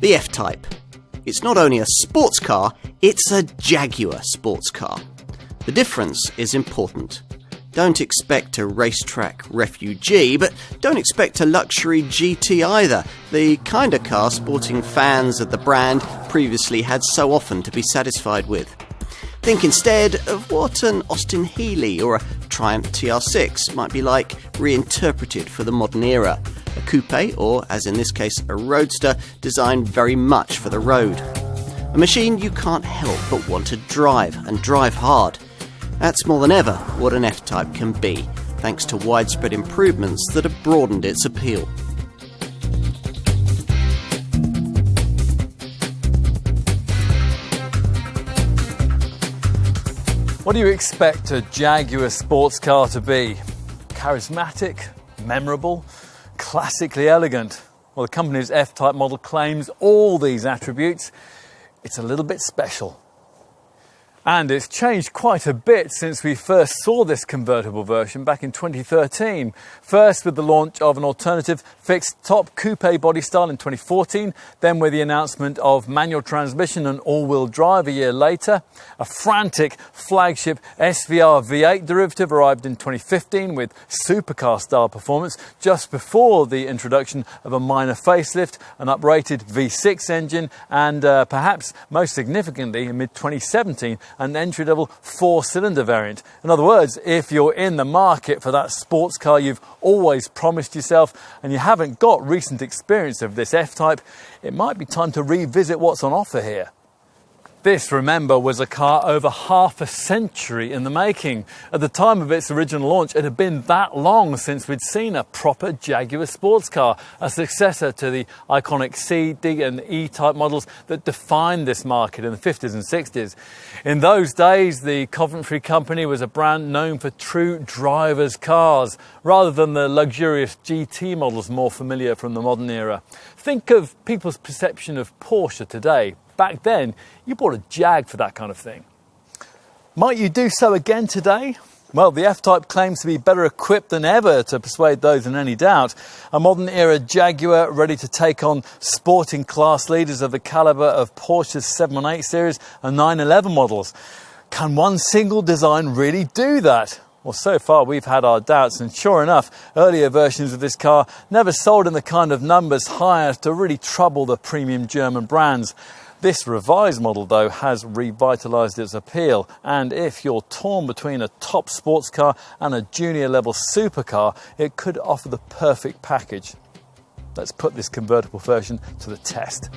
The F Type. It's not only a sports car, it's a Jaguar sports car. The difference is important. Don't expect a racetrack refugee, but don't expect a luxury GT either, the kind of car sporting fans of the brand previously had so often to be satisfied with. Think instead of what an Austin Healey or a Triumph TR6 might be like, reinterpreted for the modern era. A coupe, or as in this case a roadster, designed very much for the road. A machine you can't help but want to drive, and drive hard. That's more than ever what an F Type can be, thanks to widespread improvements that have broadened its appeal. What do you expect a Jaguar sports car to be? Charismatic, memorable, classically elegant? Well, the company's F Type model claims all these attributes. It's a little bit special. And it's changed quite a bit since we first saw this convertible version back in 2013. First with the launch of an alternative fixed-top coupe body style in 2014, then with the announcement of manual transmission and all-wheel drive a year later. A frantic flagship SVR V8 derivative arrived in 2015 with supercar-style performance just before the introduction of a minor facelift, an uprated V6 engine, and perhaps most significantly in mid-2017, an entry-level four-cylinder variant. In other words, if you're in the market for that sports car you've always promised yourself and you haven't got recent experience of this F-Type, it might be time to revisit what's on offer here. This, remember, was a car over half a century in the making. At the time of its original launch, it had been that long since we'd seen a proper Jaguar sports car, a successor to the iconic C, D and E-type models that defined this market in the 50s and 60s. In those days, the Coventry company was a brand known for true driver's cars, rather than the luxurious GT models more familiar from the modern era. Think of people's perception of Porsche today. Back then, you bought a Jag for that kind of thing. Might you do so again today? Well, the F-Type claims to be better equipped than ever to persuade those in any doubt. A modern-era Jaguar ready to take on sporting class leaders of the calibre of Porsche's 718 series and 911 models. Can one single design really do that? Well, so far we've had our doubts, and sure enough, earlier versions of this car never sold in the kind of numbers high as to really trouble the premium German brands. This revised model, though, has revitalised its appeal, and if you're torn between a top sports car and a junior-level supercar, it could offer the perfect package. Let's put this convertible version to the test.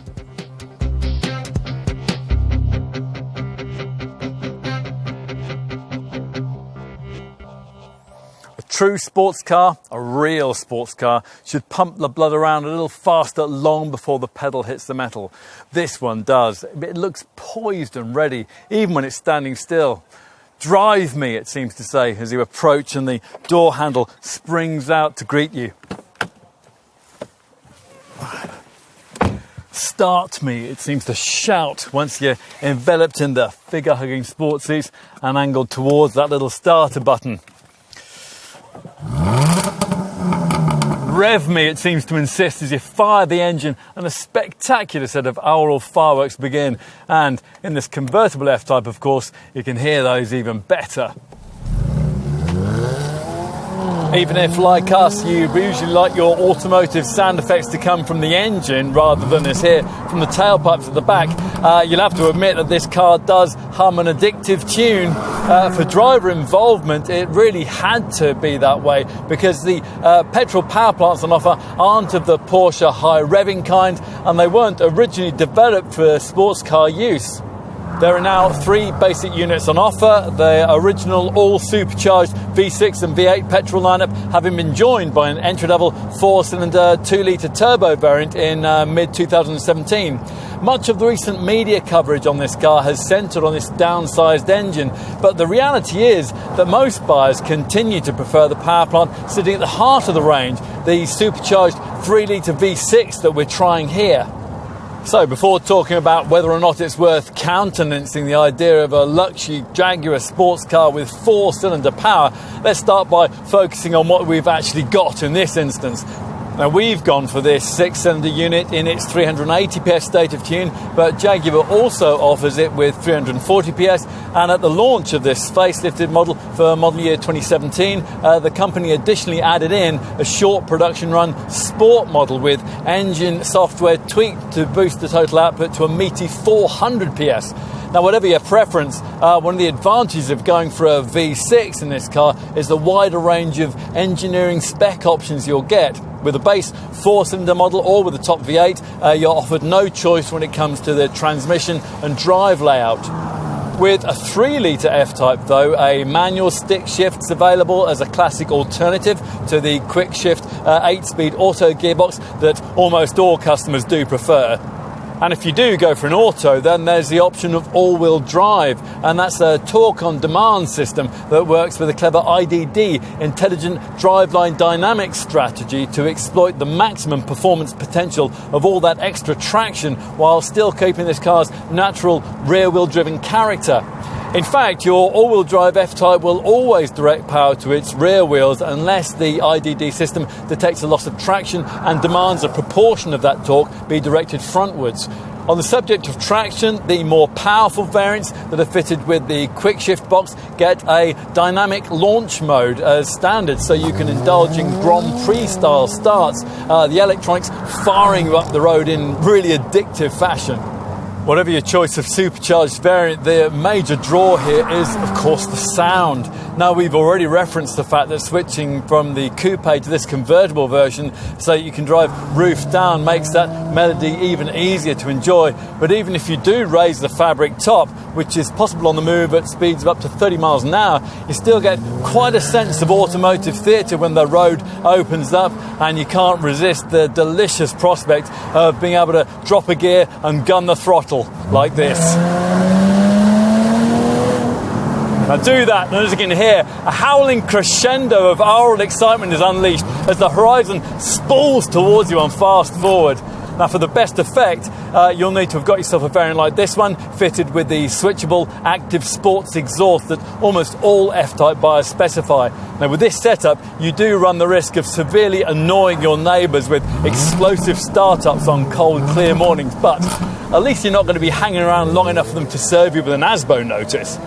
True sports car, a real sports car, should pump the blood around a little faster long before the pedal hits the metal. This one does. It looks poised and ready, even when it's standing still. Drive me, it seems to say, as you approach and the door handle springs out to greet you. Start me, it seems to shout once you're enveloped in the figure-hugging sports seats and angled towards that little starter button. Rev me, it seems to insist, as you fire the engine and a spectacular set of aural fireworks begin. And in this convertible F-Type, of course, you can hear those even better. Even if, like us, you usually like your automotive sound effects to come from the engine rather than as here from the tailpipes at the back, you'll have to admit that this car does hum an addictive tune. For driver involvement, it really had to be that way because the petrol power plants on offer aren't of the Porsche high revving kind, and they weren't originally developed for sports car use. There are now 3 basic units on offer, the original all-supercharged V6 and V8 petrol lineup having been joined by an entry-level 4-cylinder 2-litre turbo variant in mid-2017. Much of the recent media coverage on this car has centred on this downsized engine, but the reality is that most buyers continue to prefer the power plant sitting at the heart of the range, the supercharged 3-litre V6 that we're trying here. So before talking about whether or not it's worth countenancing the idea of a luxury Jaguar sports car with 4-cylinder power, let's start by focusing on what we've actually got in this instance. Now we've gone for this 6-cylinder unit in its 380 PS state of tune, but Jaguar also offers it with 340 PS, and at the launch of this facelifted model for model year 2017, the company additionally added in a short production run sport model with engine software tweaked to boost the total output to a meaty 400 PS. Now, whatever your preference, one of the advantages of going for a V6 in this car is the wider range of engineering spec options you'll get. With a base 4-cylinder model or with a top V8, you're offered no choice when it comes to the transmission and drive layout. With a 3-litre F-Type, though, a manual stick shift's available as a classic alternative to the quick shift 8-speed auto gearbox that almost all customers do prefer. And if you do go for an auto, then there's the option of all-wheel drive, and that's a torque-on-demand system that works with a clever IDD, Intelligent Driveline Dynamics strategy, to exploit the maximum performance potential of all that extra traction while still keeping this car's natural rear-wheel driven character. In fact, your all-wheel drive F-Type will always direct power to its rear wheels unless the IDD system detects a loss of traction and demands a proportion of that torque be directed frontwards. On the subject of traction, the more powerful variants that are fitted with the quick shift box get a dynamic launch mode as standard, so you can indulge in Grand Prix style starts, the electronics firing you up the road in really addictive fashion. Whatever your choice of supercharged variant, the major draw here is, of course, the sound. Now, we've already referenced the fact that switching from the coupe to this convertible version so you can drive roof down makes that melody even easier to enjoy. But even if you do raise the fabric top, which is possible on the move at speeds of up to 30 miles an hour, you still get quite a sense of automotive theatre when the road opens up, and you can't resist the delicious prospect of being able to drop a gear and gun the throttle like this. Now do that, and as you can hear, a howling crescendo of aural excitement is unleashed as the horizon spools towards you on fast forward. Now, for the best effect, you'll need to have got yourself a variant like this one, fitted with the switchable active sports exhaust that almost all F-Type buyers specify. Now, with this setup, you do run the risk of severely annoying your neighbours with explosive startups on cold, clear mornings, but at least you're not going to be hanging around long enough for them to serve you with an ASBO notice.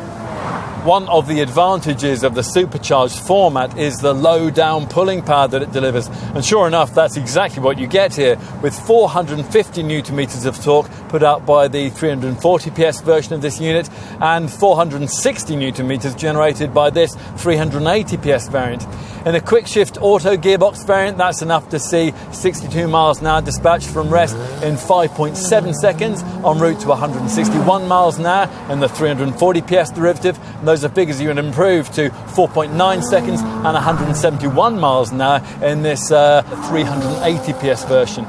One of the advantages of the supercharged format is the low down pulling power that it delivers, and sure enough, that's exactly what you get here, with 450 newton meters of torque put out by the 340 PS version of this unit and 460 newton meters generated by this 380 PS variant. In a quick shift auto gearbox variant, that's enough to see 62 miles an hour dispatched from rest in 5.7 seconds en route to 161 miles an hour in the 340 PS derivative. And those are figures you can improve to 4.9 seconds and 171 miles an hour in this 380 PS version.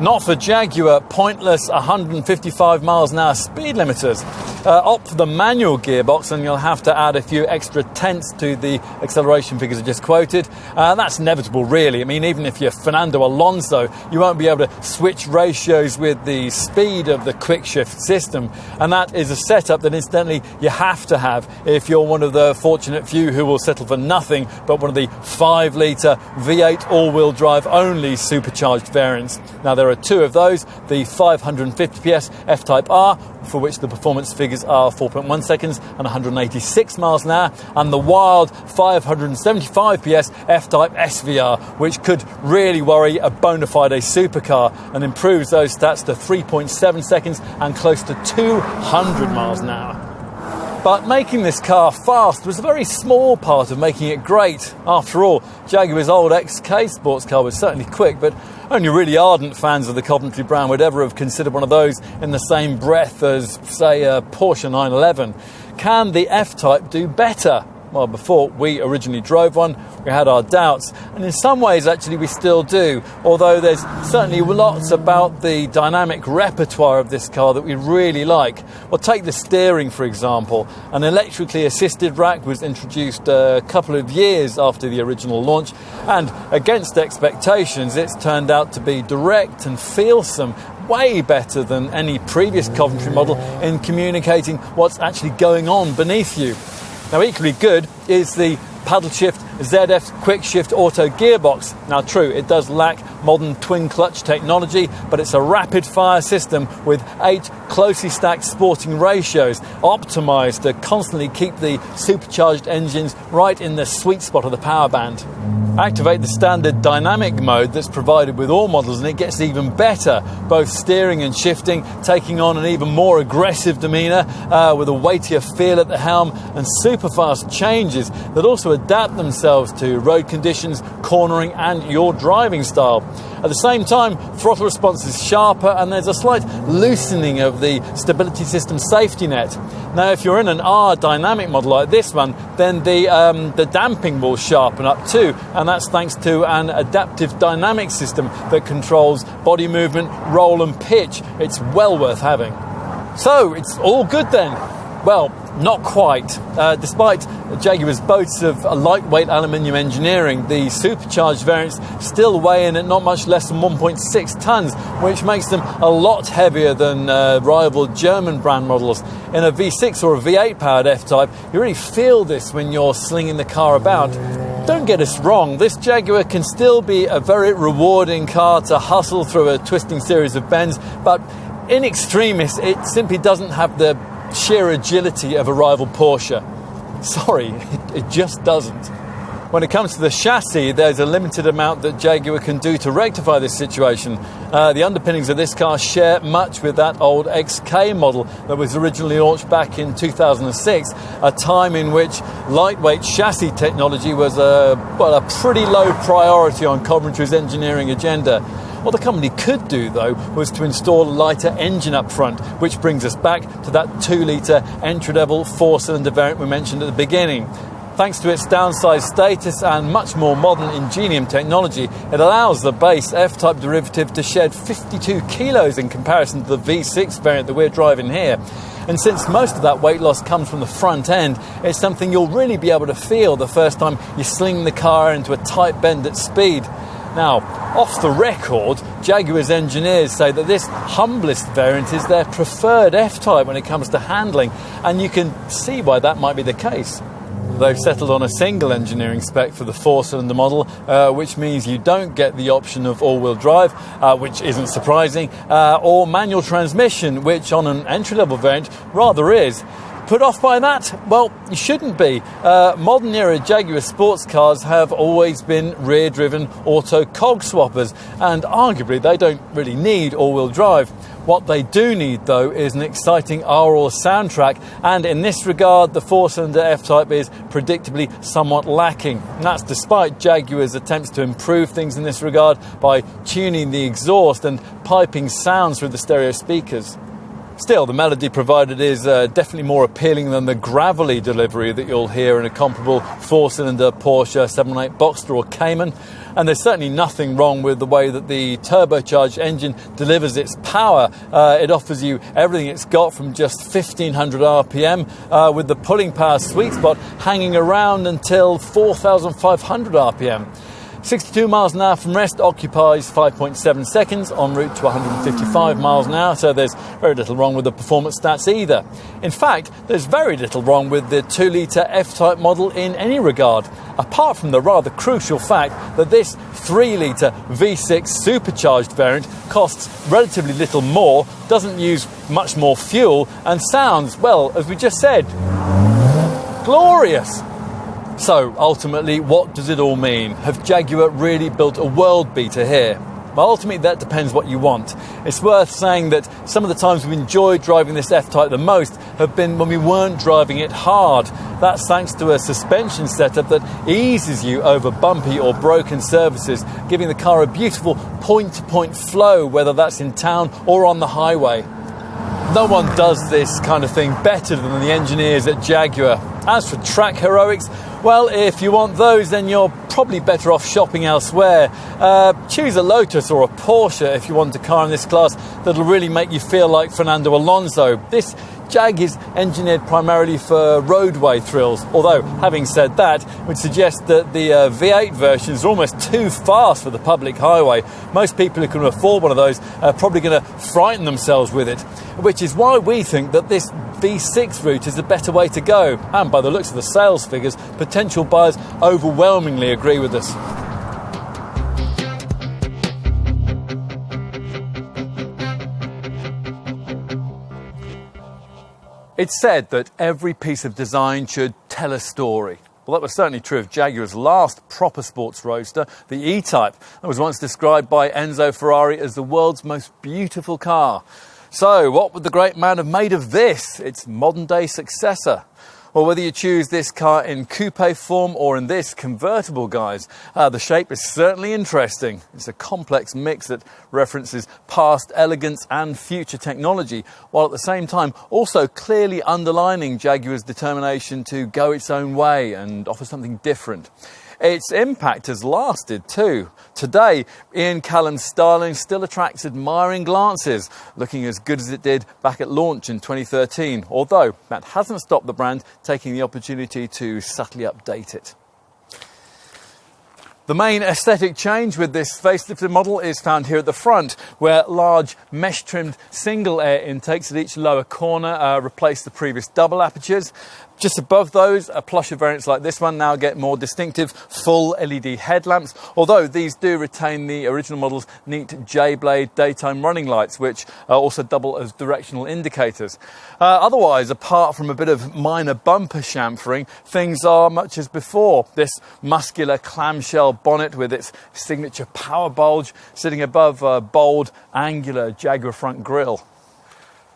Not for Jaguar, pointless 155 miles an hour speed limiters. Opt for the manual gearbox and you'll have to add a few extra tenths to the acceleration figures I just quoted. That's inevitable, really. I mean, even if you're Fernando Alonso, you won't be able to switch ratios with the speed of the quick shift system. And that is a setup that, incidentally, you have to have if you're one of the fortunate few who will settle for nothing but one of the 5-litre V8 all-wheel drive only supercharged variants. Now, there are two of those, the 550 PS F-Type R, for which the performance figures are 4.1 seconds and 186 miles an hour, and the wild 575 PS F-Type SVR, which could really worry a bona fide supercar and improves those stats to 3.7 seconds and close to 200 miles an hour. But making this car fast was a very small part of making it great. After all, Jaguar's old XK sports car was certainly quick, but only really ardent fans of the Coventry brand would ever have considered one of those in the same breath as, say, a Porsche 911. Can the F-Type do better? Well, before we originally drove one, we had our doubts, and in some ways, actually, we still do, although there's certainly lots about the dynamic repertoire of this car that we really like. Well, take the steering, for example. An electrically assisted rack was introduced a couple of years after the original launch, and against expectations, it's turned out to be direct and feelsome, way better than any previous Coventry model in communicating what's actually going on beneath you. Now, equally good is the paddle shift ZF's quick shift auto gearbox. Now true, it does lack modern twin clutch technology, but it's a rapid fire system with 8 closely stacked sporting ratios, optimised to constantly keep the supercharged engines right in the sweet spot of the power band. Activate the standard dynamic mode that's provided with all models and it gets even better, both steering and shifting, taking on an even more aggressive demeanour with a weightier feel at the helm and super fast changes that also adapt themselves to road conditions, cornering and your driving style. At the same time, throttle response is sharper and there's a slight loosening of the stability system safety net. Now, if you're in an R dynamic model like this one, then the damping will sharpen up too, and that's thanks to an adaptive dynamic system that controls body movement, roll and pitch. It's well worth having. So, it's all good then. Well, not quite. Despite Jaguar's boasts of a lightweight aluminium engineering, the supercharged variants still weigh in at not much less than 1.6 tons, which makes them a lot heavier than rival German brand models. In a V6 or a V8 powered F-Type, you really feel this when you're slinging the car about. Don't get us wrong, this Jaguar can still be a very rewarding car to hustle through a twisting series of bends, but in extremis, it simply doesn't have the sheer agility of a rival Porsche. Sorry, it just doesn't. When it comes to the chassis, there's a limited amount that Jaguar can do to rectify this situation. The underpinnings of this car share much with that old XK model that was originally launched back in 2006, a time in which lightweight chassis technology was a pretty low priority on Coventry's engineering agenda. What the company could do, though, was to install a lighter engine up front, which brings us back to that 2-litre entry-level 4-cylinder variant we mentioned at the beginning. Thanks to its downsized status and much more modern Ingenium technology, it allows the base F-Type derivative to shed 52 kilos in comparison to the V6 variant that we're driving here. And since most of that weight loss comes from the front end, it's something you'll really be able to feel the first time you sling the car into a tight bend at speed. Now, off the record, Jaguar's engineers say that this humblest variant is their preferred F-Type when it comes to handling, and you can see why that might be the case. They've settled on a single engineering spec for the 4-cylinder model, which means you don't get the option of all-wheel drive, which isn't surprising, or manual transmission, which on an entry-level variant rather is. Put off by that? Well, you shouldn't be. Modern-era Jaguar sports cars have always been rear-driven auto cog swappers, and arguably they don't really need all-wheel drive. What they do need, though, is an exciting R-All soundtrack, and in this regard, the 4-cylinder F-Type is predictably somewhat lacking. And that's despite Jaguar's attempts to improve things in this regard by tuning the exhaust and piping sounds through the stereo speakers. Still, the melody provided is definitely more appealing than the gravelly delivery that you'll hear in a comparable 4-cylinder Porsche 718 Boxster or Cayman. And there's certainly nothing wrong with the way that the turbocharged engine delivers its power. It offers you everything it's got from just 1500 RPM, with the pulling power sweet spot hanging around until 4500 RPM. 62 miles an hour from rest occupies 5.7 seconds en route to 155 miles an hour, so there's very little wrong with the performance stats either. In fact, there's very little wrong with the 2-litre F-Type model in any regard, apart from the rather crucial fact that this 3-litre V6 supercharged variant costs relatively little more, doesn't use much more fuel, and sounds, well, as we just said, glorious. So, ultimately, what does it all mean? Have Jaguar really built a world beater here? Well, ultimately, that depends what you want. It's worth saying that some of the times we've enjoyed driving this F-Type the most have been when we weren't driving it hard. That's thanks to a suspension setup that eases you over bumpy or broken surfaces, giving the car a beautiful point-to-point flow, whether that's in town or on the highway. No one does this kind of thing better than the engineers at Jaguar. As for track heroics, well, if you want those, then you're probably better off shopping elsewhere. Choose a Lotus or a Porsche if you want a car in this class that'll really make you feel like Fernando Alonso. This Jag is engineered primarily for roadway thrills, although having said that, would suggest that the V8 versions are almost too fast for the public highway. Most people who can afford one of those are probably going to frighten themselves with it, which is why we think that this V6 route is the better way to go. And by the looks of the sales figures, potential buyers overwhelmingly agree with us. It's said that every piece of design should tell a story. Well, that was certainly true of Jaguar's last proper sports roadster, the E-Type. That was once described by Enzo Ferrari as the world's most beautiful car. So, what would the great man have made of this, its modern-day successor? Well, whether you choose this car in coupe form or in this convertible guise, the shape is certainly interesting. It's a complex mix that references past elegance and future technology, while at the same time also clearly underlining Jaguar's determination to go its own way and offer something different. Its impact has lasted too. Today, Ian Callum's styling still attracts admiring glances, looking as good as it did back at launch in 2013, although that hasn't stopped the brand taking the opportunity to subtly update it. The main aesthetic change with this facelifted model is found here at the front, where large mesh-trimmed single air intakes at each lower corner replace the previous double apertures. Just above those, plusher variants like this one now get more distinctive full LED headlamps, although these do retain the original model's neat J-blade daytime running lights, which also double as directional indicators. Otherwise, apart from a bit of minor bumper chamfering, things are much as before. This muscular clamshell bonnet with its signature power bulge sitting above a bold, angular Jaguar front grille.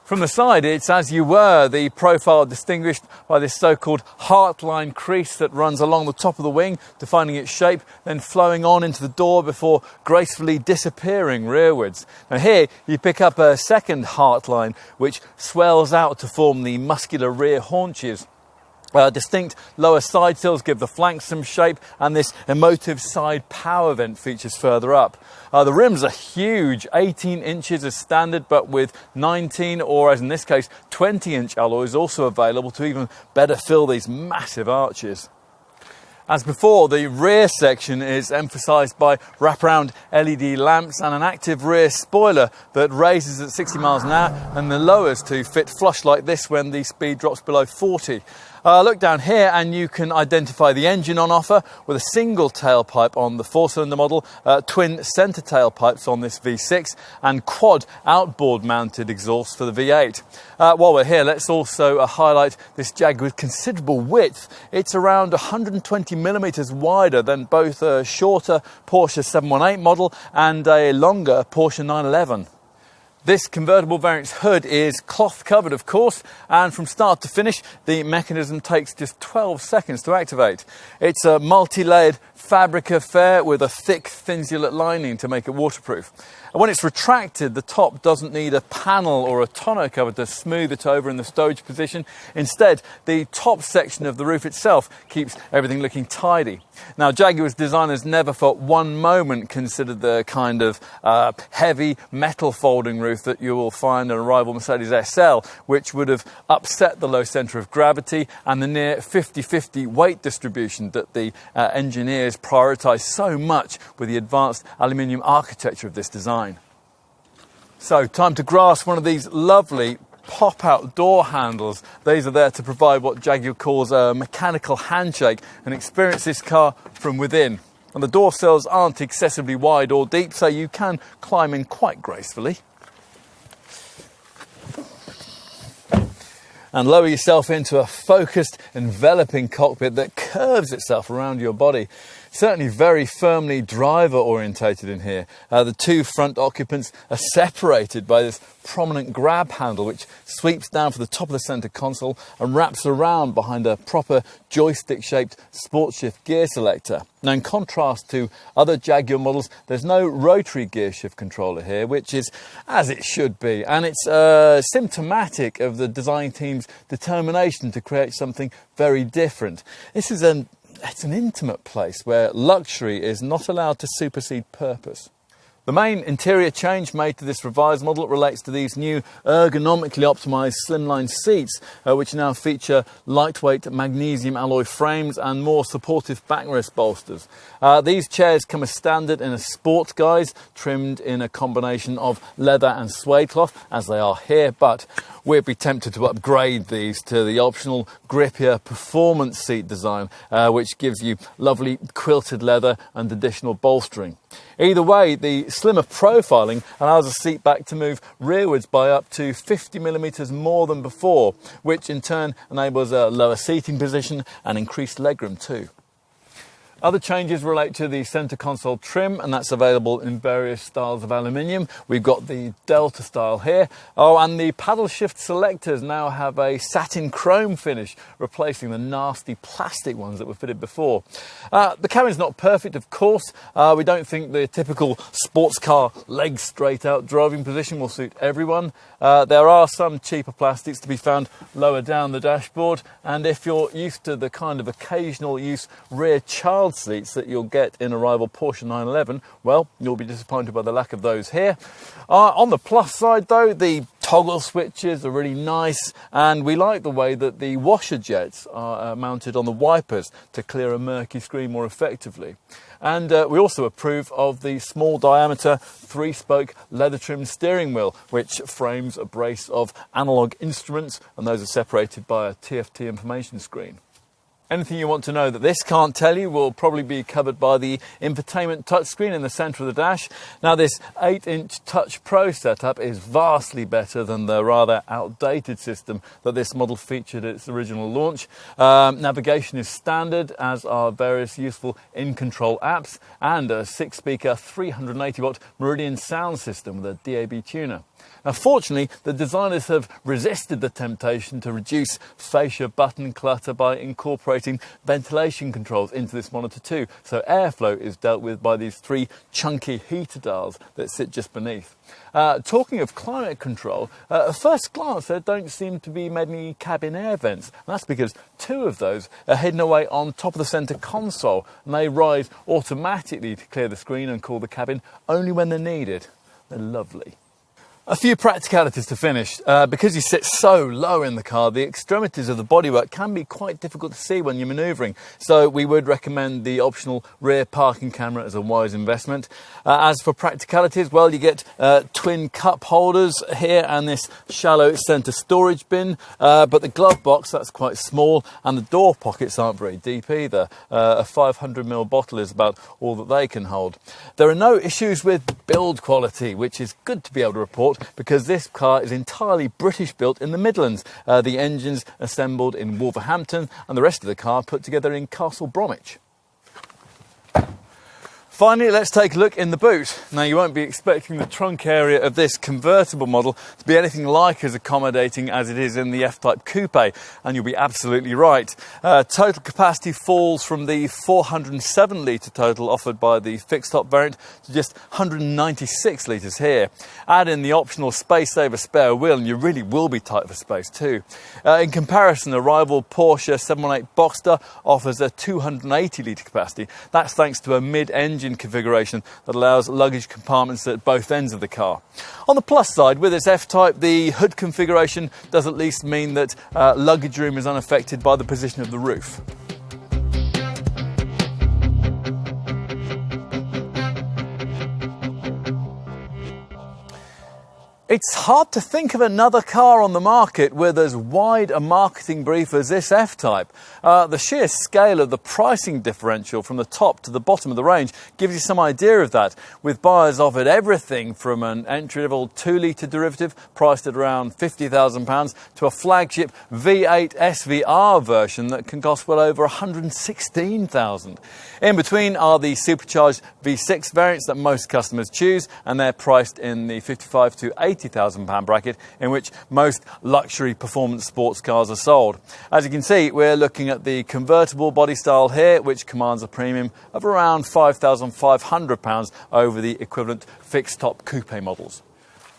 From the side, it's as you were, the profile distinguished by this so-called heartline crease that runs along the top of the wing, defining its shape, then flowing on into the door before gracefully disappearing rearwards. Now here, you pick up a second heartline, which swells out to form the muscular rear haunches. Distinct lower side sills give the flanks some shape, and this emotive side power vent features further up. The rims are huge, 18 inches as standard, but with 19 or, as in this case, 20-inch alloys also available to even better fill these massive arches. As before, the rear section is emphasised by wraparound LED lamps and an active rear spoiler that raises at 60 miles an hour and then lowers to fit flush like this when the speed drops below 40. Look down here and you can identify the engine on offer with a single tailpipe on the 4-cylinder model, twin centre tailpipes on this V6 and quad outboard mounted exhaust for the V8. While we're here, let's also highlight this Jaguar's considerable width. It's around 120 millimetres wider than both a shorter Porsche 718 model and a longer Porsche 911. This convertible variant's hood is cloth covered, of course, and from start to finish, the mechanism takes just 12 seconds to activate. It's a multi-layered fabric affair with a thick, thin-insulate lining to make it waterproof. And when it's retracted, the top doesn't need a panel or a tonneau cover to smooth it over in the stowage position. Instead, the top section of the roof itself keeps everything looking tidy. Now, Jaguar's designers never for one moment considered the kind of heavy metal folding roof that you will find in a rival Mercedes SL, which would have upset the low centre of gravity and the near 50-50 weight distribution that the engineers prioritise so much with the advanced aluminium architecture of this design. So, time to grasp one of these lovely pop-out door handles. These are there to provide what Jaguar calls a mechanical handshake and experience this car from within. And the door sills aren't excessively wide or deep, so you can climb in quite gracefully. And lower yourself into a focused, enveloping cockpit that curves itself around your body. Certainly very firmly driver-orientated in here. The two front occupants are separated by this prominent grab handle which sweeps down from the top of the centre console and wraps around behind a proper joystick-shaped sport shift gear selector. Now, in contrast to other Jaguar models, there's no rotary gear shift controller here, which is as it should be, and it's symptomatic of the design team's determination to create something very different. It's an intimate place where luxury is not allowed to supersede purpose. The main interior change made to this revised model relates to these new ergonomically optimised slimline seats, which now feature lightweight magnesium alloy frames and more supportive backrest bolsters. These chairs come as standard in a sport guise, trimmed in a combination of leather and suede cloth, as they are here, but we'd be tempted to upgrade these to the optional grippier performance seat design, which gives you lovely quilted leather and additional bolstering. Either way, the slimmer profiling allows the seat back to move rearwards by up to 50mm more than before, which in turn enables a lower seating position and increased legroom too. Other changes relate to the centre console trim, and that's available in various styles of aluminium. We've got the Delta style here. Oh, and the paddle shift selectors now have a satin chrome finish, replacing the nasty plastic ones that were fitted before. The cabin's not perfect, of course. We don't think the typical sports car legs straight out driving position will suit everyone. There are some cheaper plastics to be found lower down the dashboard, and if you're used to the kind of occasional use rear child seats that you'll get in a rival Porsche 911, well, you'll be disappointed by the lack of those here. On the plus side though, the toggle switches are really nice, and we like the way that the washer jets are mounted on the wipers to clear a murky screen more effectively. And we also approve of the small diameter 3-spoke leather trimmed steering wheel, which frames a brace of analogue instruments, and those are separated by a TFT information screen. Anything you want to know that this can't tell you will probably be covered by the infotainment touchscreen in the centre of the dash. Now, this 8-inch Touch Pro setup is vastly better than the rather outdated system that this model featured at its original launch. Navigation is standard, as are various useful in-control apps, and a 6-speaker 380-watt Meridian sound system with a DAB tuner. Now, fortunately, the designers have resisted the temptation to reduce fascia button clutter by incorporating ventilation controls into this monitor too. So airflow is dealt with by these 3 chunky heater dials that sit just beneath. Talking of climate control, at first glance there don't seem to be many cabin air vents, and that's because 2 of those are hidden away on top of the centre console, and they rise automatically to clear the screen and cool the cabin only when they're needed. They're lovely. A few practicalities to finish. Because you sit so low in the car, the extremities of the bodywork can be quite difficult to see when you're manoeuvring, so we would recommend the optional rear parking camera as a wise investment. As for practicalities, well, you get twin cup holders here and this shallow centre storage bin, but the glove box, that's quite small, and the door pockets aren't very deep either. A 500ml bottle is about all that they can hold. There are no issues with build quality, which is good to be able to report, because this car is entirely British built in the Midlands. The engine's assembled in Wolverhampton and the rest of the car put together in Castle Bromwich. Finally, let's take a look in the boot. Now, you won't be expecting the trunk area of this convertible model to be anything like as accommodating as it is in the F Type Coupe, and you'll be absolutely right. Total capacity falls from the 407 litre total offered by the fixed top variant to just 196 litres here. Add in the optional space saver spare wheel and you really will be tight for space too. In comparison, a rival Porsche 718 Boxster offers a 280 litre capacity. That's thanks to a mid-engine configuration that allows luggage compartments at both ends of the car. On the plus side, with its F-Type, the hood configuration does at least mean that luggage room is unaffected by the position of the roof. It's hard to think of another car on the market with as wide a marketing brief as this F-Type. The sheer scale of the pricing differential from the top to the bottom of the range gives you some idea of that, with buyers offered everything from an entry-level 2-litre derivative priced at around £50,000 to a flagship V8 SVR version that can cost well over £116,000. In between are the supercharged V6 variants that most customers choose, and they're priced in the £55,000 to £80,000 bracket, in which most luxury performance sports cars are sold. As you can see, we're looking at the convertible body style here, which commands a premium of around £5,500 over the equivalent fixed top coupe models.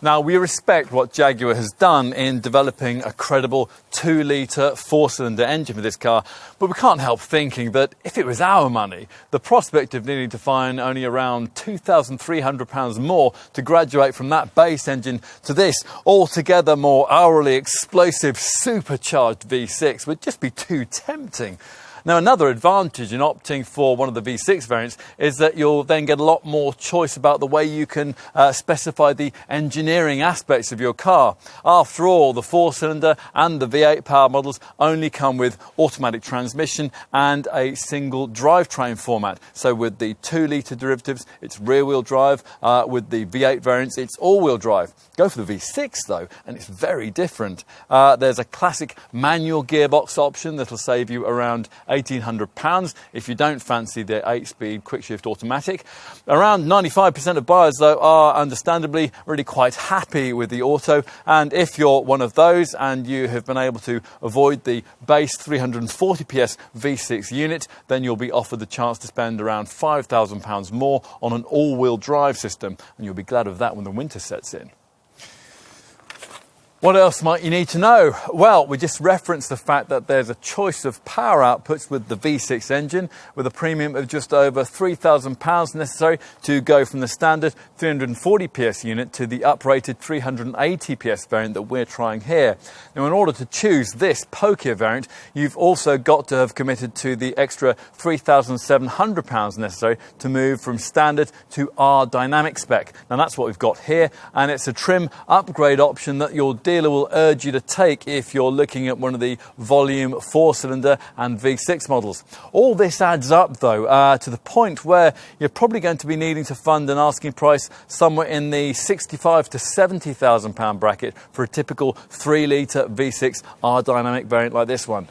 Now, we respect what Jaguar has done in developing a credible 2-litre 4-cylinder engine for this car, but we can't help thinking that if it was our money, the prospect of needing to find only around £2,300 more to graduate from that base engine to this altogether more hourly explosive supercharged V6 would just be too tempting. Now, another advantage in opting for one of the V6 variants is that you'll then get a lot more choice about the way you can specify the engineering aspects of your car. After all, the 4-cylinder and the V8 power models only come with automatic transmission and a single drivetrain format. So with the 2-litre derivatives, it's rear-wheel drive. With the V8 variants, it's all-wheel drive. Go for the V6 though, and it's very different. There's a classic manual gearbox option that'll save you around £1,800 if you don't fancy the 8-speed quick-shift automatic. Around 95% of buyers, though, are understandably really quite happy with the auto, and if you're one of those and you have been able to avoid the base 340 PS V6 unit, then you'll be offered the chance to spend around £5,000 more on an all-wheel drive system, and you'll be glad of that when the winter sets in. What else might you need to know? Well, we just referenced the fact that there's a choice of power outputs with the V6 engine, with a premium of just over £3,000 necessary to go from the standard 340 PS unit to the uprated 380 PS variant that we're trying here. Now, in order to choose this pokier variant, you've also got to have committed to the extra £3,700 necessary to move from standard to our dynamic spec. Now, that's what we've got here, and it's a trim upgrade option that your dealer will urge you to take if you're looking at one of the volume 4-cylinder and V6 models. All this adds up, though, to the point where you're probably going to be needing to fund an asking price somewhere in the £65,000 to £70,000 bracket for a typical 3-litre V6 R-Dynamic variant like this one.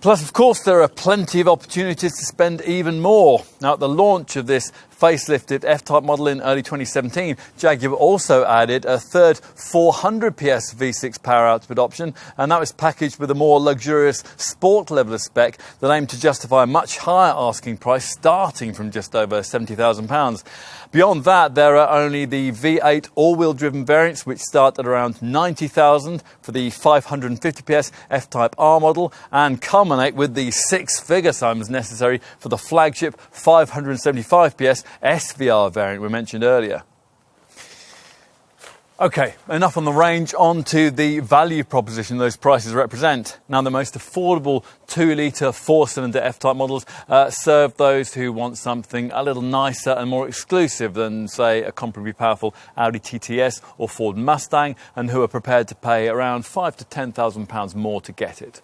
Plus, of course, there are plenty of opportunities to spend even more. Now, at the launch of this facelifted F-Type model in early 2017, Jaguar also added a third 400 PS V6 power output option, and that was packaged with a more luxurious sport level of spec that aimed to justify a much higher asking price, starting from just over £70,000. Beyond that, there are only the V8 all-wheel driven variants, which start at around £90,000 for the 550 PS F-Type R model, and culminate with the 6-figure sums necessary for the flagship 575 PS SVR variant we mentioned earlier. Okay, enough on the range, on to the value proposition those prices represent. Now, the most affordable 2-litre 4-cylinder F-Type models serve those who want something a little nicer and more exclusive than, say, a comparably powerful Audi TTS or Ford Mustang, and who are prepared to pay around £5,000 to £10,000 more to get it.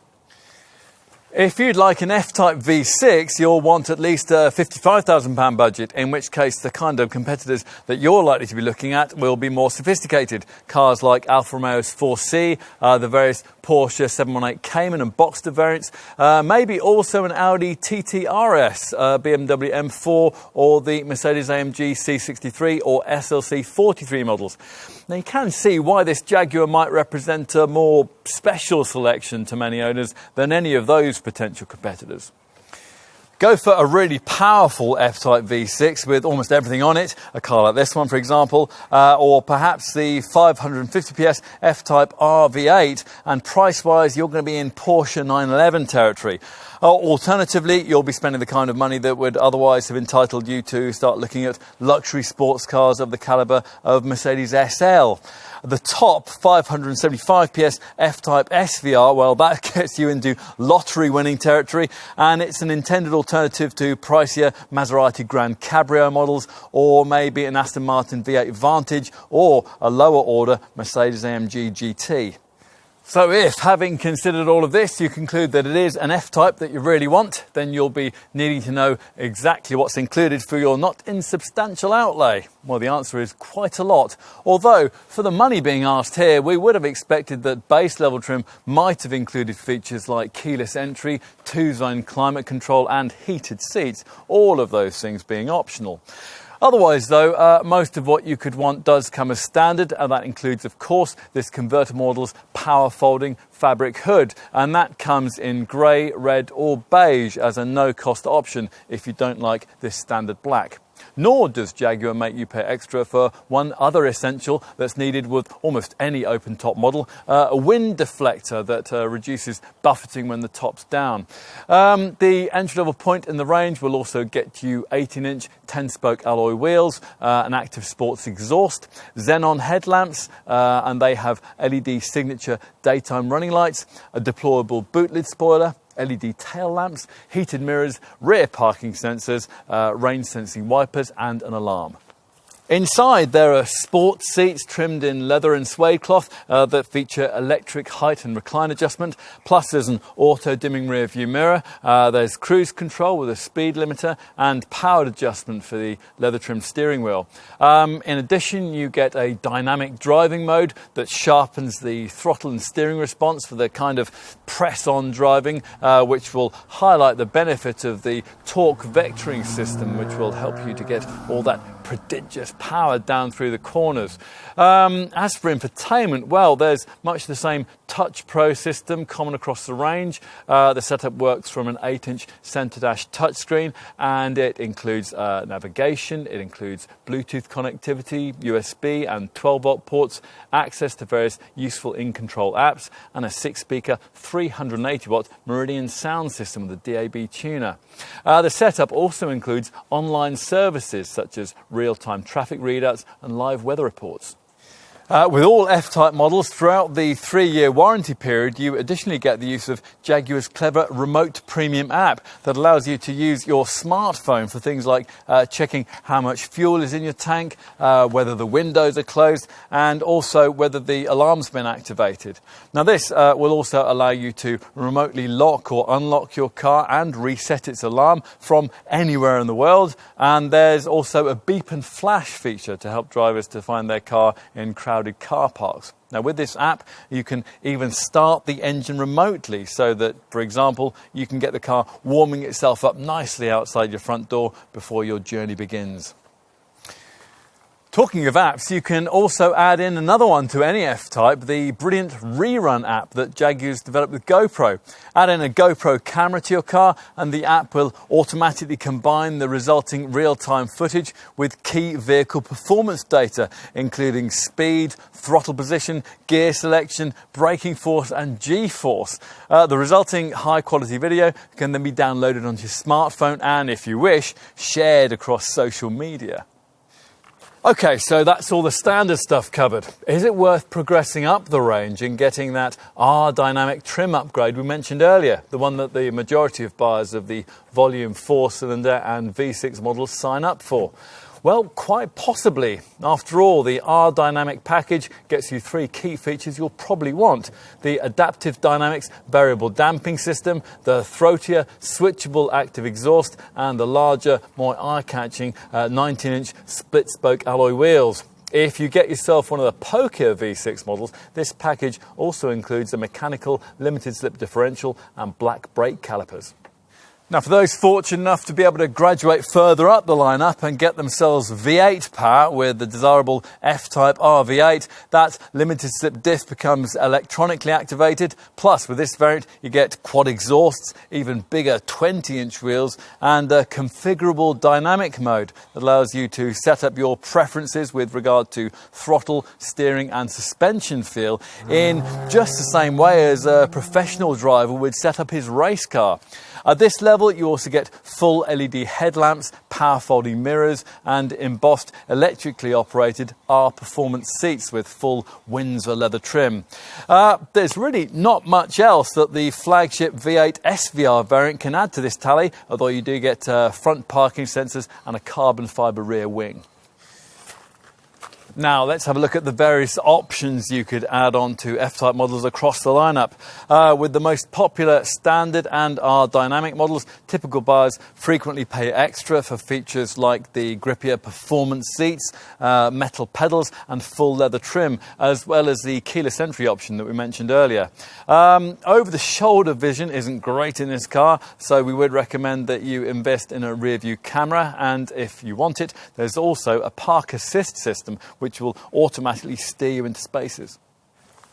If you'd like an F-Type V6, you'll want at least a £55,000 budget, in which case the kind of competitors that you're likely to be looking at will be more sophisticated. Cars like Alfa Romeo's 4C, the various Porsche 718 Cayman and Boxster variants, maybe also an Audi TT RS, BMW M4, or the Mercedes-AMG C63 or SLC 43 models. Now, you can see why this Jaguar might represent a more special selection to many owners than any of those potential competitors. Go for a really powerful F-Type V6 with almost everything on it, a car like this one, for example, or perhaps the 550 PS F-Type RV8, and price-wise, you're going to be in Porsche 911 territory. Alternatively, you'll be spending the kind of money that would otherwise have entitled you to start looking at luxury sports cars of the calibre of Mercedes SL. The top 575 PS F-Type SVR, well, that gets you into lottery-winning territory, and it's an intended alternative to pricier Maserati Grand Cabrio models, or maybe an Aston Martin V8 Vantage, or a lower-order Mercedes-AMG GT. So if, having considered all of this, you conclude that it is an F-Type that you really want, then you'll be needing to know exactly what's included for your not insubstantial outlay. Well, the answer is quite a lot. Although, for the money being asked here, we would have expected that base level trim might have included features like keyless entry, 2-zone climate control and heated seats, all of those things being optional. Otherwise, though, most of what you could want does come as standard, and that includes, of course, this convertible model's power folding fabric hood, and that comes in grey, red or beige as a no-cost option if you don't like this standard black. Nor does Jaguar make you pay extra for one other essential that's needed with almost any open-top model, a wind deflector that reduces buffeting when the top's down. The entry-level point in the range will also get you 18-inch 10-spoke alloy wheels, an active sports exhaust, xenon headlamps, and they have LED signature daytime running lights, a deployable boot lid spoiler, LED tail lamps, heated mirrors, rear parking sensors, rain sensing wipers and an alarm. Inside there are sports seats trimmed in leather and suede cloth that feature electric height and recline adjustment, plus there's an auto dimming rear view mirror, there's cruise control with a speed limiter and powered adjustment for the leather trimmed steering wheel. In addition, you get a dynamic driving mode that sharpens the throttle and steering response for the kind of press on driving, which will highlight the benefit of the torque vectoring system, which will help you to get all that prodigious power down through the corners. As for infotainment, well, there's much the same Touch Pro system common across the range. The setup works from an 8-inch centre dash touchscreen, and it includes navigation, it includes Bluetooth connectivity, USB and 12-volt ports, access to various useful in-control apps, and a 6-speaker 380-watt Meridian sound system with a DAB tuner. The setup also includes online services such as real-time traffic readouts and live weather reports. With all F-Type models, throughout the 3-year warranty period, you additionally get the use of Jaguar's clever remote premium app that allows you to use your smartphone for things like checking how much fuel is in your tank, whether the windows are closed, and also whether the alarm's been activated. Now this will also allow you to remotely lock or unlock your car and reset its alarm from anywhere in the world. And there's also a beep and flash feature to help drivers to find their car in crowded car parks. Now with this app you can even start the engine remotely, so that, for example, you can get the car warming itself up nicely outside your front door before your journey begins. Talking of apps, you can also add in another one to any F-Type, the brilliant Rerun app that Jaguar's developed with GoPro. Add in a GoPro camera to your car and the app will automatically combine the resulting real-time footage with key vehicle performance data, including speed, throttle position, gear selection, braking force and G-force. The resulting high-quality video can then be downloaded onto your smartphone and, if you wish, shared across social media. Okay, so that's all the standard stuff covered. Is it worth progressing up the range and getting that R-Dynamic trim upgrade we mentioned earlier, the one that the majority of buyers of the volume 4-cylinder and V6 models sign up for? Well, quite possibly. After all, the R-Dynamic package gets you 3 key features you'll probably want: the Adaptive Dynamics variable damping system, the throatier switchable active exhaust, and the larger, more eye-catching 19-inch split-spoke alloy wheels. If you get yourself one of the pokier V6 models, this package also includes a mechanical limited slip differential and black brake calipers. Now, for those fortunate enough to be able to graduate further up the lineup and get themselves V8 power with the desirable F-Type RV8, that limited slip diff becomes electronically activated. Plus, with this variant, you get quad exhausts, even bigger 20-inch wheels, and a configurable dynamic mode that allows you to set up your preferences with regard to throttle, steering, and suspension feel in just the same way as a professional driver would set up his race car. At this level, you also get full LED headlamps, power folding mirrors, and embossed electrically operated R Performance seats with full Windsor leather trim. There's really not much else that the flagship V8 SVR variant can add to this tally, although you do get front parking sensors and a carbon fibre rear wing. Now, let's have a look at the various options you could add on to F-Type models across the lineup. With the most popular standard and R-Dynamic models, typical buyers frequently pay extra for features like the grippier performance seats, metal pedals and full leather trim, as well as the keyless entry option that we mentioned earlier. Over-the-shoulder vision isn't great in this car, so we would recommend that you invest in a rear-view camera, and if you want it, there's also a park assist system which will automatically steer you into spaces.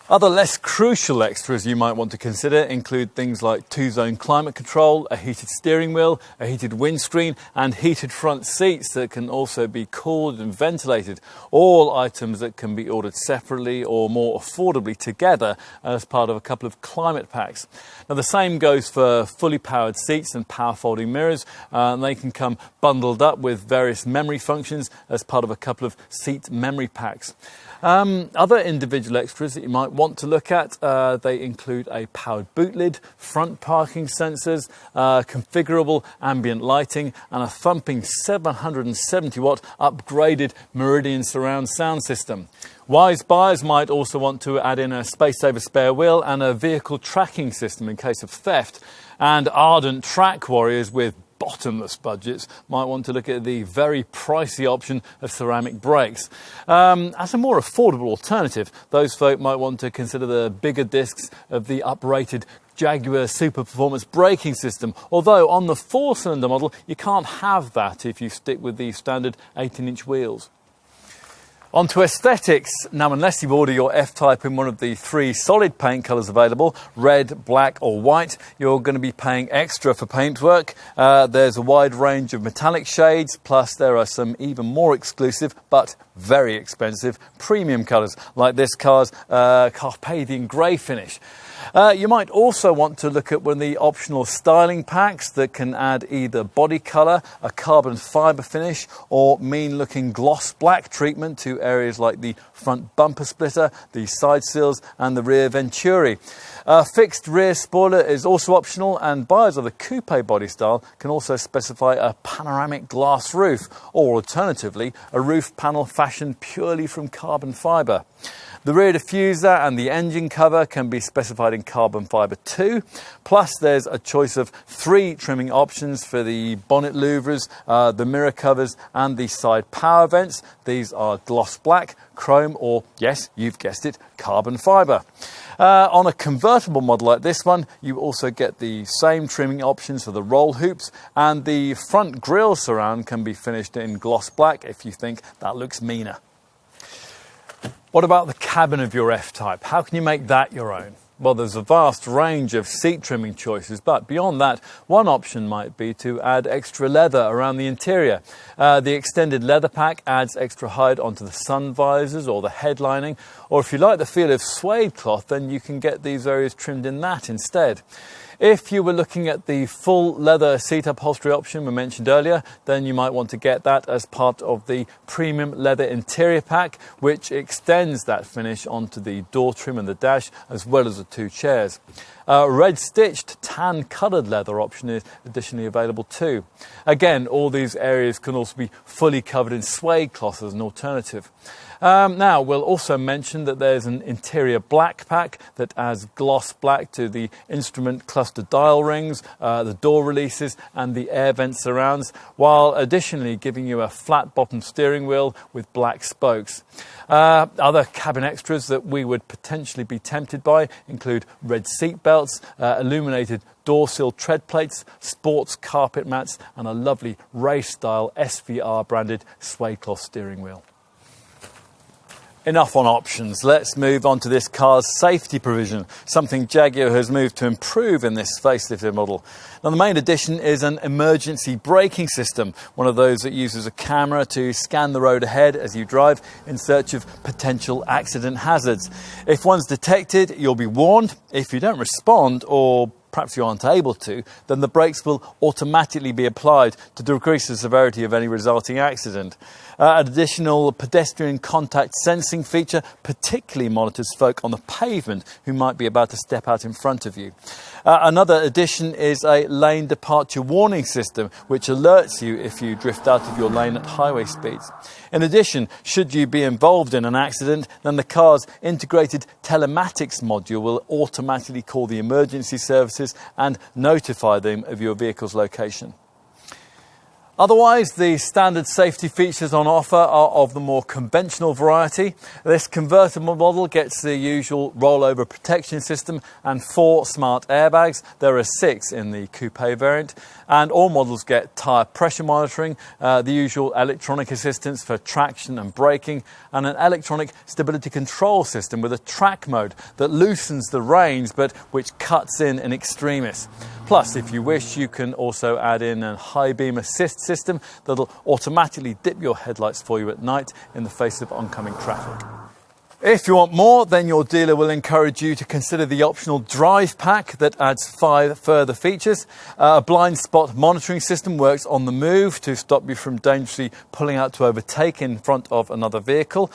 Other less crucial extras you might want to consider include things like 2-zone climate control, a heated steering wheel, a heated windscreen and heated front seats that can also be cooled and ventilated, all items that can be ordered separately or more affordably together as part of a couple of climate packs. Now the same goes for fully powered seats and power folding mirrors, and they can come bundled up with various memory functions as part of a couple of seat memory packs. Other individual extras that you might want to look at, they include a powered boot lid, front parking sensors, configurable ambient lighting and a thumping 770 watt upgraded Meridian surround sound system. Wise buyers might also want to add in a space-saver spare wheel and a vehicle tracking system in case of theft, and ardent track warriors with bottomless budgets might want to look at the very pricey option of ceramic brakes. As a more affordable alternative, those folk might want to consider the bigger discs of the uprated Jaguar Super Performance braking system, although on the 4-cylinder model you can't have that if you stick with the standard 18-inch wheels. On to aesthetics. Now, unless you order your F-Type in one of the 3 solid paint colours available, red, black or white, you're going to be paying extra for paintwork. There's a wide range of metallic shades, plus there are some even more exclusive but very expensive premium colours, like this car's Carpathian grey finish. You might also want to look at one of the optional styling packs that can add either body colour, a carbon fibre finish or mean-looking gloss black treatment to areas like the front bumper splitter, the side sills and the rear venturi. A fixed rear spoiler is also optional, and buyers of the coupe body style can also specify a panoramic glass roof, or alternatively a roof panel fashioned purely from carbon fibre. The rear diffuser and the engine cover can be specified in carbon fibre too. Plus there's a choice of 3 trimming options for the bonnet louvers, the mirror covers and the side power vents. These are gloss black, chrome or, yes, you've guessed it, carbon fibre. On a convertible model like this one, you also get the same trimming options for the roll hoops, and the front grille surround can be finished in gloss black if you think that looks meaner. What about the cabin of your F-Type? How can you make that your own? Well, there's a vast range of seat trimming choices, but beyond that, one option might be to add extra leather around the interior. The extended leather pack adds extra hide onto the sun visors or the head lining, or if you like the feel of suede cloth, then you can get these areas trimmed in that instead. If you were looking at the full leather seat upholstery option we mentioned earlier, then you might want to get that as part of the premium leather interior pack, which extends that finish onto the door trim and the dash, as well as the 2 chairs. Red stitched tan coloured leather option is additionally available too. Again, all these areas can also be fully covered in suede cloth as an alternative. Now, we'll also mention that there's an interior black pack that adds gloss black to the instrument cluster dial rings, the door releases and the air vent surrounds, while additionally giving you a flat bottom steering wheel with black spokes. Other cabin extras that we would potentially be tempted by include red seat belts, illuminated door sill tread plates, sports carpet mats and a lovely race-style SVR branded suede cloth steering wheel. Enough on options, let's move on to this car's safety provision, something Jaguar has moved to improve in this facelifted model. Now the main addition is an emergency braking system, one of those that uses a camera to scan the road ahead as you drive in search of potential accident hazards. If one's detected, you'll be warned. If you don't respond, or perhaps you aren't able to, then the brakes will automatically be applied to decrease the severity of any resulting accident. An additional pedestrian contact sensing feature particularly monitors folk on the pavement who might be about to step out in front of you. Another addition is a lane departure warning system which alerts you if you drift out of your lane at highway speeds. In addition, should you be involved in an accident, then the car's integrated telematics module will automatically call the emergency services and notify them of your vehicle's location. Otherwise, the standard safety features on offer are of the more conventional variety. This convertible model gets the usual rollover protection system and 4 smart airbags. There are 6 in the coupe variant. And all models get tyre pressure monitoring, the usual electronic assistance for traction and braking, and an electronic stability control system with a track mode that loosens the reins but which cuts in extremis. Plus, if you wish, you can also add in a high beam assist system that'll automatically dip your headlights for you at night in the face of oncoming traffic. If you want more, then your dealer will encourage you to consider the optional drive pack that adds 5 further features. A blind spot monitoring system works on the move to stop you from dangerously pulling out to overtake in front of another vehicle.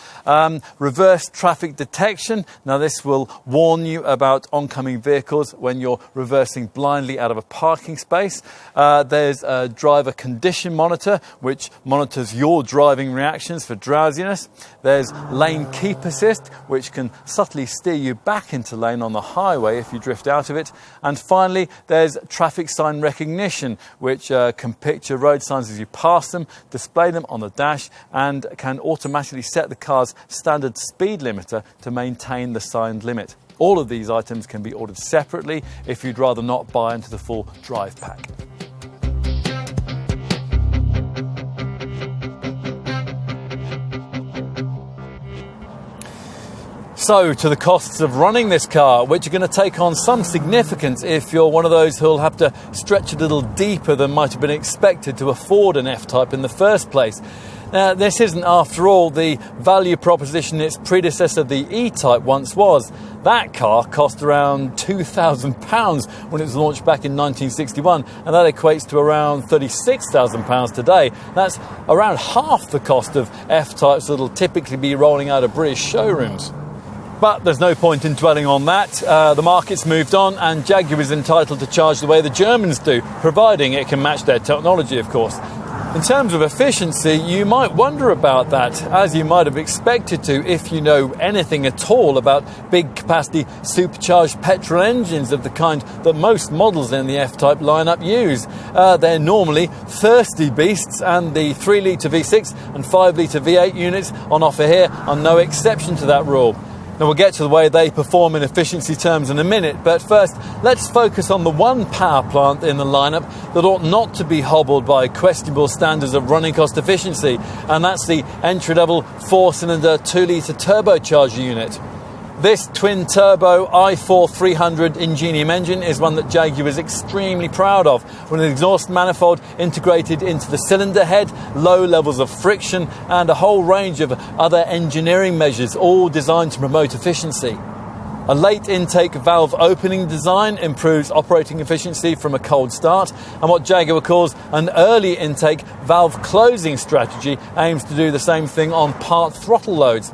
Reverse traffic detection. Now this will warn you about oncoming vehicles when you're reversing blindly out of a parking space. There's a driver condition monitor, which monitors your driving reactions for drowsiness. There's lane keep assist, which can subtly steer you back into lane on the highway if you drift out of it. And finally, there's traffic sign recognition, which can picture road signs as you pass them, display them on the dash, and can automatically set the car's standard speed limiter to maintain the signed limit. All of these items can be ordered separately if you'd rather not buy into the full drive pack. So, to the costs of running this car, which are going to take on some significance if you're one of those who'll have to stretch a little deeper than might have been expected to afford an F-Type in the first place. Now, this isn't, after all, the value proposition its predecessor, the E-Type, once was. That car cost around £2,000 when it was launched back in 1961, and that equates to around £36,000 today. That's around half the cost of F-Types that'll typically be rolling out of British showrooms. But there's no point in dwelling on that. The market's moved on, and Jaguar is entitled to charge the way the Germans do, providing it can match their technology, of course. In terms of efficiency, you might wonder about that, as you might have expected to if you know anything at all about big capacity supercharged petrol engines of the kind that most models in the F-Type lineup use. They're normally thirsty beasts, and the 3-litre V6 and 5-litre V8 units on offer here are no exception to that rule. Now, we'll get to the way they perform in efficiency terms in a minute, but first, let's focus on the one power plant in the lineup that ought not to be hobbled by questionable standards of running cost efficiency, and that's the entry-level 4-cylinder 2-litre turbocharger unit. This twin-turbo i4 300 Ingenium engine is one that Jaguar is extremely proud of, with an exhaust manifold integrated into the cylinder head, low levels of friction, and a whole range of other engineering measures, all designed to promote efficiency. A late intake valve opening design improves operating efficiency from a cold start, and what Jaguar calls an early intake valve closing strategy aims to do the same thing on part throttle loads.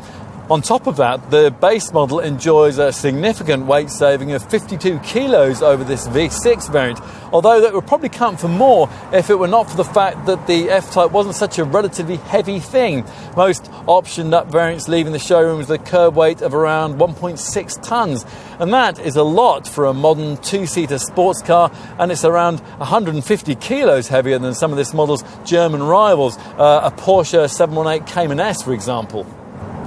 On top of that, the base model enjoys a significant weight saving of 52 kilos over this V6 variant, although that would probably count for more if it were not for the fact that the F-Type wasn't such a relatively heavy thing. Most optioned up variants leaving the showrooms with a curb weight of around 1.6 tonnes, and that is a lot for a modern 2-seater sports car, and it's around 150 kilos heavier than some of this model's German rivals, a Porsche 718 Cayman S, for example.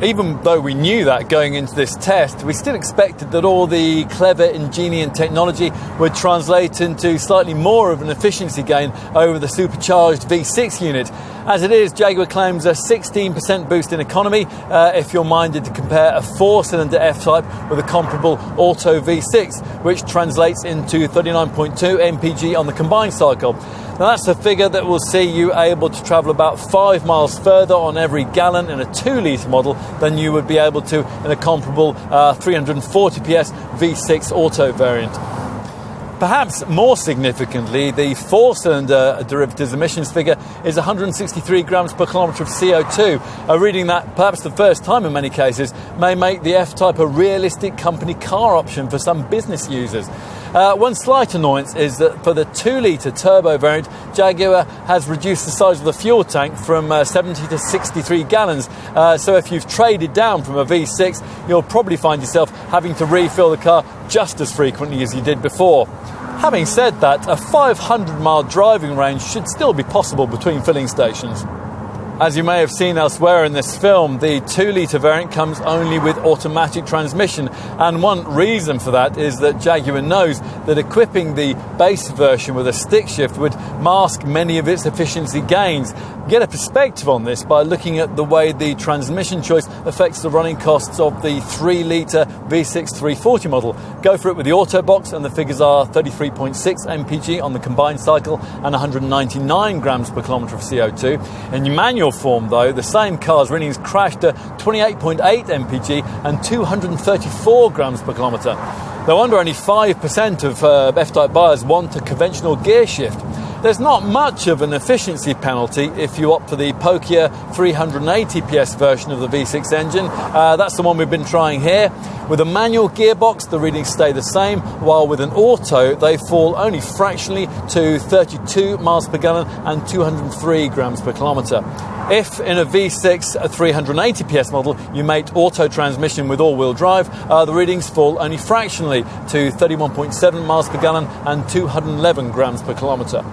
Even though we knew that going into this test, we still expected that all the clever, ingenious technology would translate into slightly more of an efficiency gain over the supercharged V6 unit. As it is, Jaguar claims a 16% boost in economy if you're minded to compare a 4-cylinder F-Type with a comparable auto V6, which translates into 39.2 mpg on the combined cycle. Now, that's a figure that will see you able to travel about 5 miles further on every gallon in a 2-litre model than you would be able to in a comparable 340 PS V6 auto variant. Perhaps more significantly, the 4-cylinder derivatives emissions figure is 163 grams per kilometre of CO2. A reading that, perhaps the first time in many cases, may make the F-Type a realistic company car option for some business users. One slight annoyance is that for the 2-litre turbo variant, Jaguar has reduced the size of the fuel tank from 70 to 63 gallons. So if you've traded down from a V6, you'll probably find yourself having to refill the car just as frequently as you did before. Having said that, a 500-mile driving range should still be possible between filling stations. As you may have seen elsewhere in this film, the 2-litre variant comes only with automatic transmission, and one reason for that is that Jaguar knows that equipping the base version with a stick shift would mask many of its efficiency gains. Get a perspective on this by looking at the way the transmission choice affects the running costs of the 3-litre V6 340 model. Go for it with the auto box, and the figures are 33.6 mpg on the combined cycle and 199 grams per kilometre of CO2. In your manual form, though, the same car's readings crashed to 28.8 mpg and 234 grams per kilometre. No wonder only 5% of F-Type buyers want a conventional gear shift. There's not much of an efficiency penalty if you opt for the pokier 380 PS version of the V6 engine. That's the one we've been trying here. With a manual gearbox, the readings stay the same, while with an auto, they fall only fractionally to 32 miles per gallon and 203 grams per kilometre. If in a V6 380 PS model you mate auto transmission with all-wheel drive, the readings fall only fractionally to 31.7 miles per gallon and 211 grams per kilometre.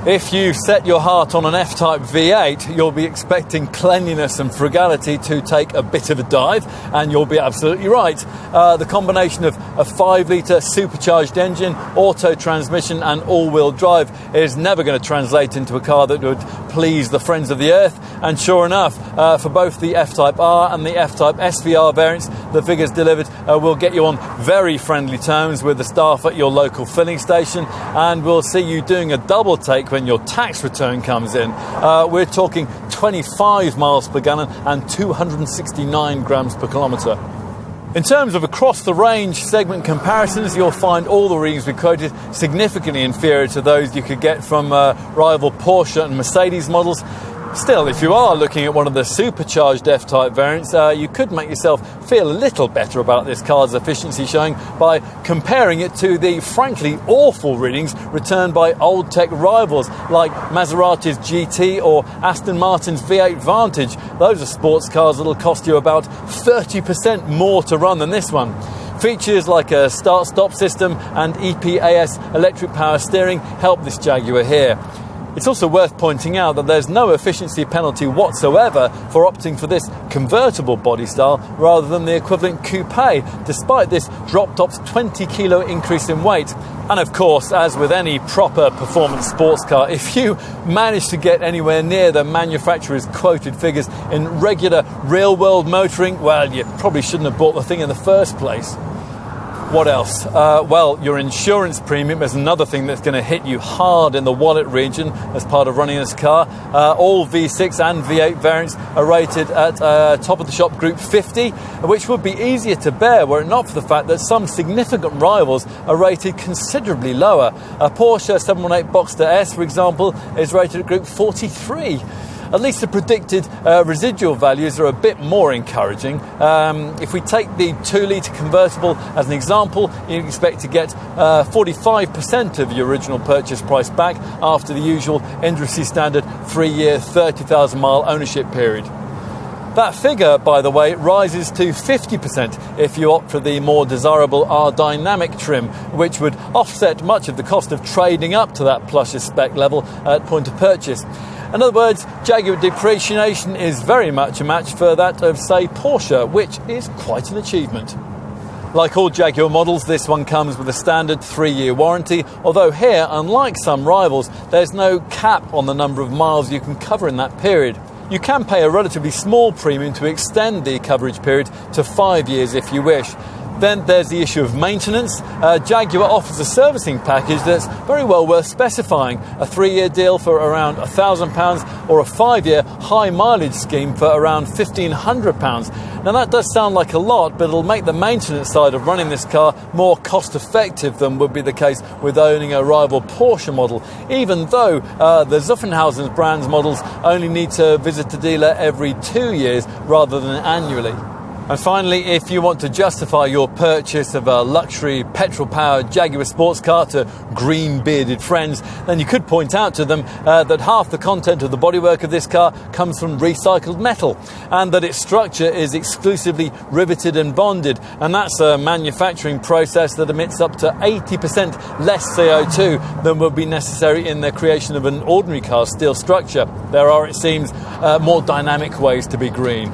If you set your heart on an F-Type V8, you'll be expecting cleanliness and frugality to take a bit of a dive, and you'll be absolutely right. The combination of a 5-litre supercharged engine, auto transmission and all-wheel drive is never going to translate into a car that would please the friends of the earth. And sure enough, for both the F-Type R and the F-Type SVR variants, the figures delivered will get you on very friendly terms with the staff at your local filling station, and we'll see you doing a double take when your tax return comes in. We're talking 25 miles per gallon and 269 grams per kilometre. In terms of across-the-range segment comparisons, you'll find all the readings we quoted significantly inferior to those you could get from rival Porsche and Mercedes models. Still, if you are looking at one of the supercharged F-Type variants, you could make yourself feel a little better about this car's efficiency showing by comparing it to the frankly awful readings returned by old tech rivals like Maserati's GT or Aston Martin's V8 Vantage. Those are sports cars that'll cost you about 30% more to run than this one. Features like a start-stop system and EPAS electric power steering help this Jaguar here. It's also worth pointing out that there's no efficiency penalty whatsoever for opting for this convertible body style rather than the equivalent coupe, despite this drop-top's 20-kilo increase in weight. And of course, as with any proper performance sports car, if you manage to get anywhere near the manufacturer's quoted figures in regular real-world motoring, well, you probably shouldn't have bought the thing in the first place. What else? Well, your insurance premium is another thing that's going to hit you hard in the wallet region as part of running this car. All V6 and V8 variants are rated at top-of-the-shop Group 50, which would be easier to bear were it not for the fact that some significant rivals are rated considerably lower. A Porsche 718 Boxster S, for example, is rated at Group 43. At least the predicted residual values are a bit more encouraging. If we take the 2-litre convertible as an example, you expect to get 45% of your original purchase price back after the usual industry standard 3-year, 30,000 mile ownership period. That figure, by the way, rises to 50% if you opt for the more desirable R-Dynamic trim, which would offset much of the cost of trading up to that plusher spec level at point of purchase. In other words, Jaguar depreciation is very much a match for that of, say, Porsche, which is quite an achievement. Like all Jaguar models, this one comes with a standard 3-year warranty, although here, unlike some rivals, there's no cap on the number of miles you can cover in that period. You can pay a relatively small premium to extend the coverage period to 5 years if you wish. Then there's the issue of maintenance. Jaguar offers a servicing package that's very well worth specifying. A 3-year deal for around £1,000 or a 5-year high mileage scheme for around £1,500. Now that does sound like a lot, but it'll make the maintenance side of running this car more cost effective than would be the case with owning a rival Porsche model, even though the Zuffenhausen brand's models only need to visit a dealer every 2 years rather than annually. And finally, if you want to justify your purchase of a luxury petrol-powered Jaguar sports car to green-bearded friends, then you could point out to them that half the content of the bodywork of this car comes from recycled metal, and that its structure is exclusively riveted and bonded, and that's a manufacturing process that emits up to 80% less CO2 than would be necessary in the creation of an ordinary car's steel structure. There are, it seems, more dynamic ways to be green.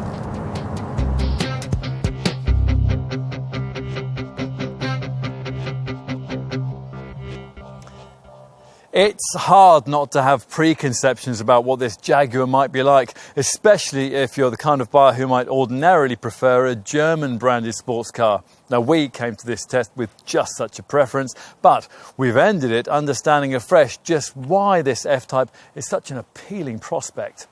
It's hard not to have preconceptions about what this Jaguar might be like, especially if you're the kind of buyer who might ordinarily prefer a German-branded sports car. Now, we came to this test with just such a preference, but we've ended it understanding afresh just why this F-Type is such an appealing prospect.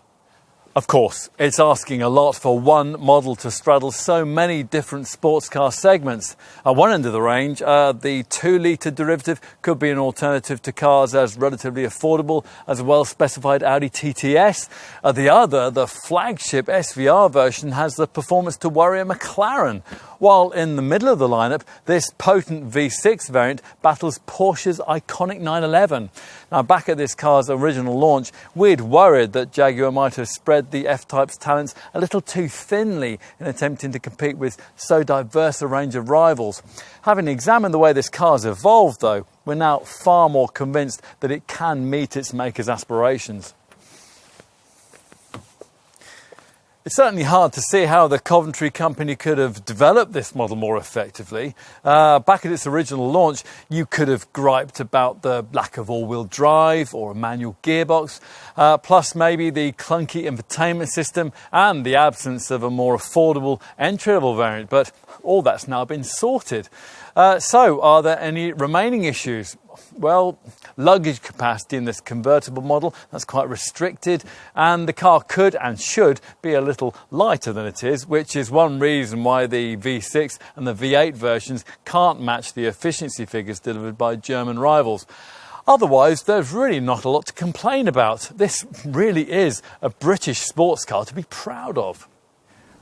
Of course, it's asking a lot for one model to straddle so many different sports car segments. At one end of the range, the 2-litre derivative could be an alternative to cars as relatively affordable as a well-specified Audi TTS. At the other, the flagship SVR version has the performance to worry a McLaren. While in the middle of the lineup, this potent V6 variant battles Porsche's iconic 911. Now, back at this car's original launch, we'd worried that Jaguar might have spread the F-Type's talents a little too thinly in attempting to compete with so diverse a range of rivals. Having examined the way this car's evolved, though, we're now far more convinced that it can meet its maker's aspirations. It's certainly hard to see how the Coventry company could have developed this model more effectively. Back at its original launch, you could have griped about the lack of all-wheel drive or a manual gearbox, plus maybe the clunky infotainment system and the absence of a more affordable entry-level variant, but all that's now been sorted. So, are there any remaining issues? Well, luggage capacity in this convertible model, that's quite restricted, and the car could and should be a little lighter than it is, which is one reason why the V6 and the V8 versions can't match the efficiency figures delivered by German rivals. Otherwise, there's really not a lot to complain about. This really is a British sports car to be proud of.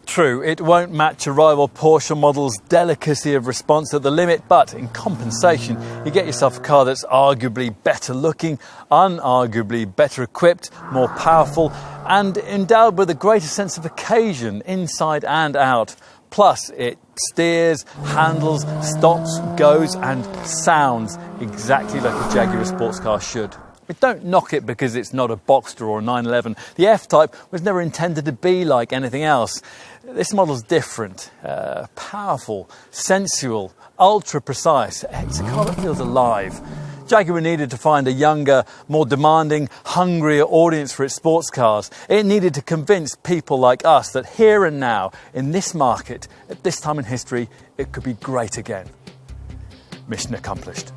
True, it won't match a rival Porsche model's delicacy of response at the limit, but in compensation, you get yourself a car that's arguably better looking, unarguably better equipped, more powerful, and endowed with a greater sense of occasion inside and out. Plus, it steers, handles, stops, goes, and sounds exactly like a Jaguar sports car should. But don't knock it because it's not a Boxster or a 911. The F-Type was never intended to be like anything else. This model's different, powerful, sensual, ultra-precise. It's a car that feels alive. Jaguar needed to find a younger, more demanding, hungrier audience for its sports cars. It needed to convince people like us that here and now, in this market, at this time in history, it could be great again. Mission accomplished.